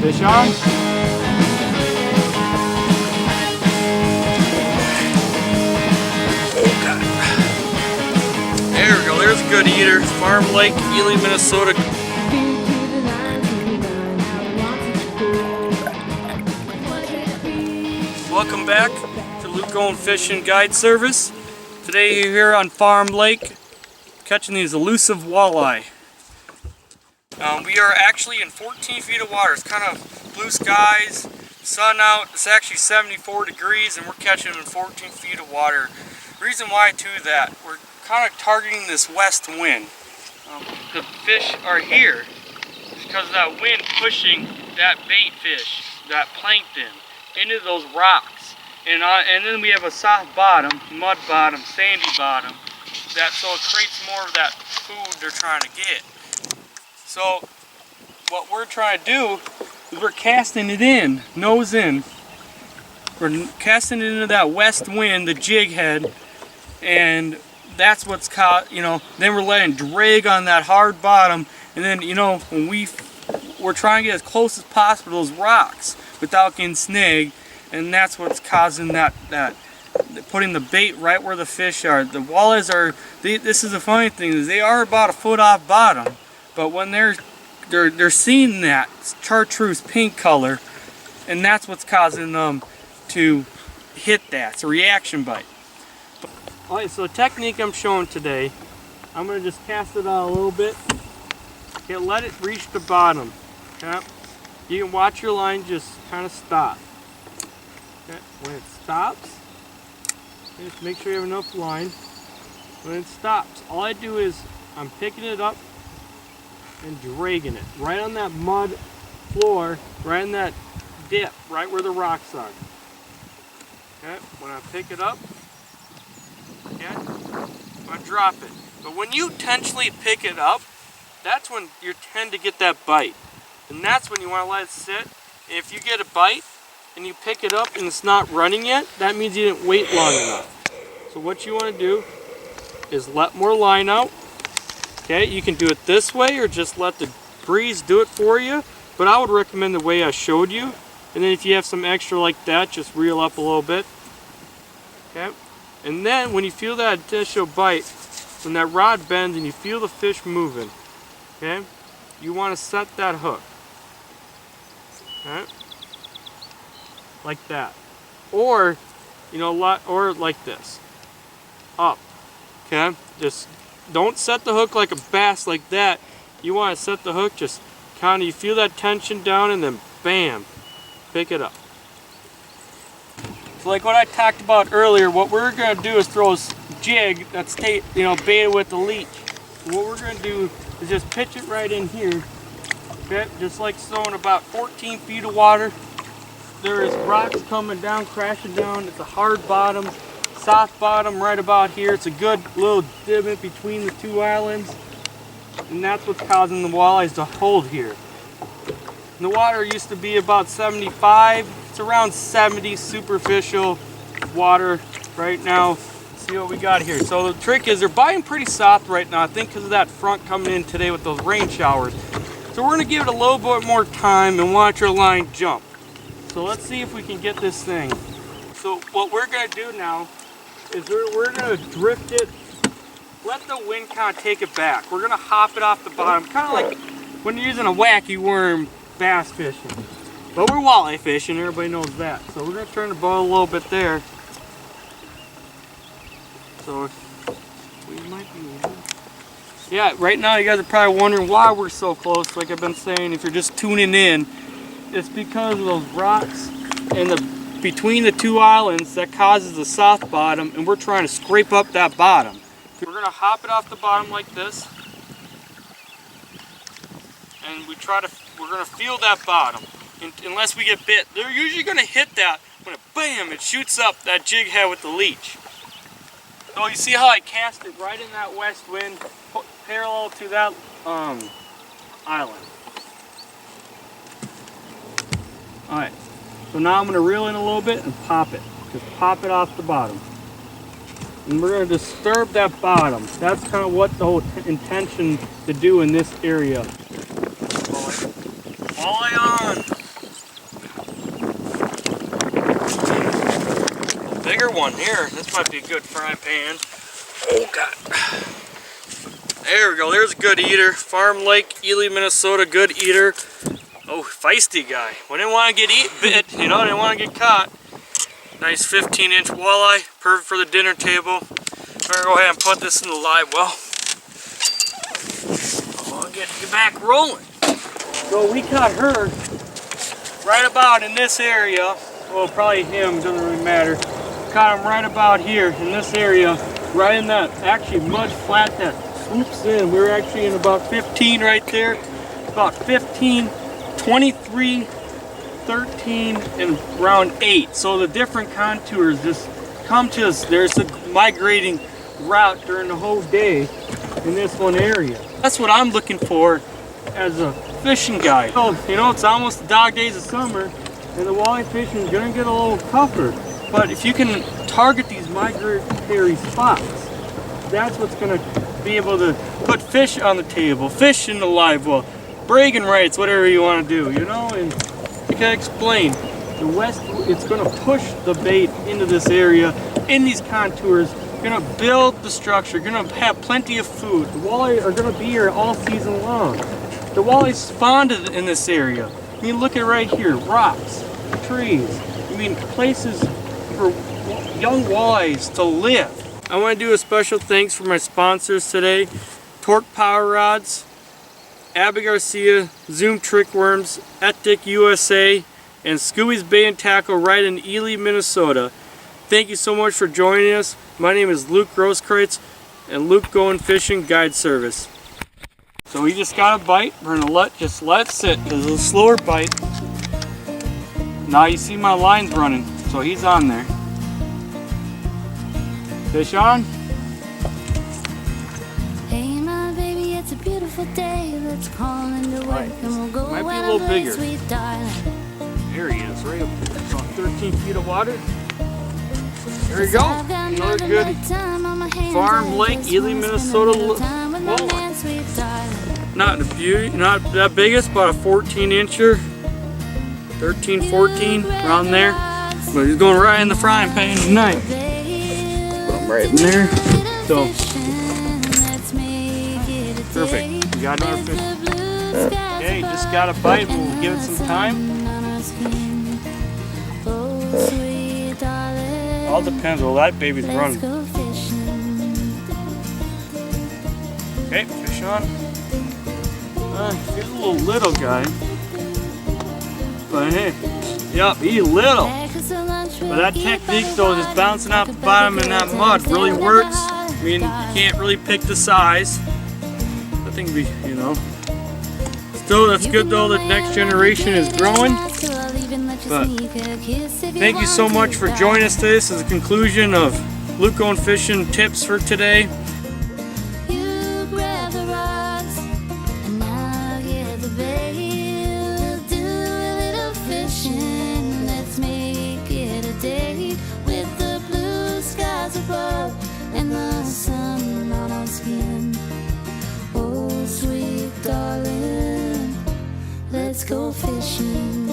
Fish on. Oh God. There we go, there's a good eater. Farm Lake, Ely, Minnesota. Welcome back to Luke Going Fishing Guide Service. Today you're here on Farm Lake catching these elusive walleye. We are actually in 14 feet of water. It's kind of blue skies, sun out. It's actually 74 degrees and we're catching them in 14 feet of water. Reason why I do that, we're kind of targeting this west wind. The fish are here because of that wind pushing that bait fish, that plankton, into those rocks. And then we have a soft bottom, mud bottom, sandy bottom, so it creates more of that food they're trying to get. So what we're trying to do is we're casting it in, nose in. We're casting it into that west wind, the jig head, and that's what's caught, then we're letting it drag on that hard bottom, and then, when we're trying to get as close as possible to those rocks without getting snagged, and that's what's causing that putting the bait right where the fish are. The walleyes are, this is the funny thing, is they are about a foot off bottom, but when they're seeing that chartreuse pink color, and that's what's causing them to hit that. It's a reaction bite. Alright, so the technique I'm showing today, I'm going to just cast it out a little bit. Okay, let it reach the bottom. Okay? You can watch your line just kind of stop. Okay? When it stops, just make sure you have enough line. When it stops, all I do is I'm picking it up and dragging it right on that mud floor, right in that dip, right where the rocks are. Okay? When I pick it up, okay, I drop it. But when you intentionally pick it up, that's when you tend to get that bite. And that's when you want to let it sit. And if you get a bite and you pick it up and it's not running yet, that means you didn't wait long enough. So what you want to do is let more line out. Okay, you can do it this way or just let the breeze do it for you. But I would recommend the way I showed you. And then if you have some extra like that, just reel up a little bit. Okay. And then when you feel that additional bite, when that rod bends and you feel the fish moving, okay, you want to set that hook. Okay? Like that. Or, or like this. Up. Okay? Just don't set the hook like a bass like that. You want to set the hook just kind of, you feel that tension down and then bam, pick it up. So like what I talked about earlier, what we're going to do is throw a jig that's baited with the leech. And what we're going to do is just pitch it right in here. Okay, just like so in about 14 feet of water. There is rocks coming down, crashing down. It's a hard bottom, soft bottom right about here. It's a good little divot between the two islands. And that's what's causing the walleyes to hold here. And the water used to be about 75. It's around 70 superficial water right now. Let's see what we got here. So the trick is they're biting pretty soft right now, I think because of that front coming in today with those rain showers. So we're going to give it a little bit more time and watch our line jump. So let's see if we can get this thing. So what we're going to do now is we're going to drift it, let the wind kind of take it back. We're going to hop it off the bottom, kind of like when you're using a wacky worm bass fishing. But we're walleye fishing, everybody knows that. So we're going to turn the boat a little bit there. So we might be able. Yeah, right now you guys are probably wondering why we're so close. Like I've been saying, if you're just tuning in, it's because of those rocks and between the two islands that causes the soft bottom, and we're trying to scrape up that bottom. We're going to hop it off the bottom like this, and we're going to feel that bottom. Unless we get bit, they're usually going to hit that when it shoots up that jig head with the leech. So you see how I cast it right in that west wind, parallel to that island. Alright, so now I'm going to reel in a little bit and pop it. Just pop it off the bottom. And we're going to disturb that bottom. That's kind of what the whole intention to do in this area. Walleye on! one. Here, this might be a good frying pan. Oh God. There we go, there's a good eater. Farm Lake, Ely, Minnesota, good eater. Oh, feisty guy. We didn't want to get bit, you know, didn't want to get caught. Nice 15-inch walleye, perfect for the dinner table. We're gonna go ahead and put this in the live well. I'll get you back rolling. So we caught her right about in this area. Well, probably him, doesn't really matter. Caught him right about here in this area, right in that actually mud flat that swoops in. We were actually in about 15 right there. About 15, 23, 13, and around 8. So the different contours just come to us. There's a migrating route during the whole day in this one area. That's what I'm looking for as a fishing guide. So, you know, it's almost the dog days of summer, and the walleye fishing is gonna get a little tougher. But if you can target these migratory spots, that's what's gonna be able to put fish on the table, fish in the live well, bragging rights, whatever you want to do, you know. And I can explain, the west, it's gonna push the bait into this area, in these contours, gonna build the structure, gonna have plenty of food. The walleye are gonna be here all season long. The walleye spawned in this area. I mean, look at right here, rocks, trees. I mean, places for young walleyes to live. I want to do a special thanks for my sponsors today. Torque Power Rods, Abby Garcia, Zoom Trick Worms, Etic USA, and Scooby's Bait and Tackle right in Ely, Minnesota. Thank you so much for joining us. My name is Luke Grosskreutz and Luke Going Fishing Guide Service. So we just got a bite. We're gonna just let it sit because it's a slower bite. Now you see my line's running, so he's on there. Fish on. Hey my baby, it's a beautiful day. Let's call into work and we'll go. Might be a little bigger. Sweet darling. There he is, right up there. About 13 feet of water. There you go. Another good Farm Lake, Ely, Minnesota walleye. Not the biggest, but a 14-incher. 13, 14, around there. But he's going right in the frying pan tonight. Put him right in there. So, perfect. We got another fish. Okay, just got a bite. We'll give it some time. All depends. Well, that baby's running. Okay, fish on. He's a little guy. But hey, yep, he's little. But that technique though, just bouncing off the bottom in that mud really works. I mean, you can't really pick the size. I think you know. Still, that's good though that next generation is growing. But thank you so much for joining us today. This is the conclusion of Luke Going Fishing tips for today. And the sun on our skin. Oh, sweet darling, let's go fishing.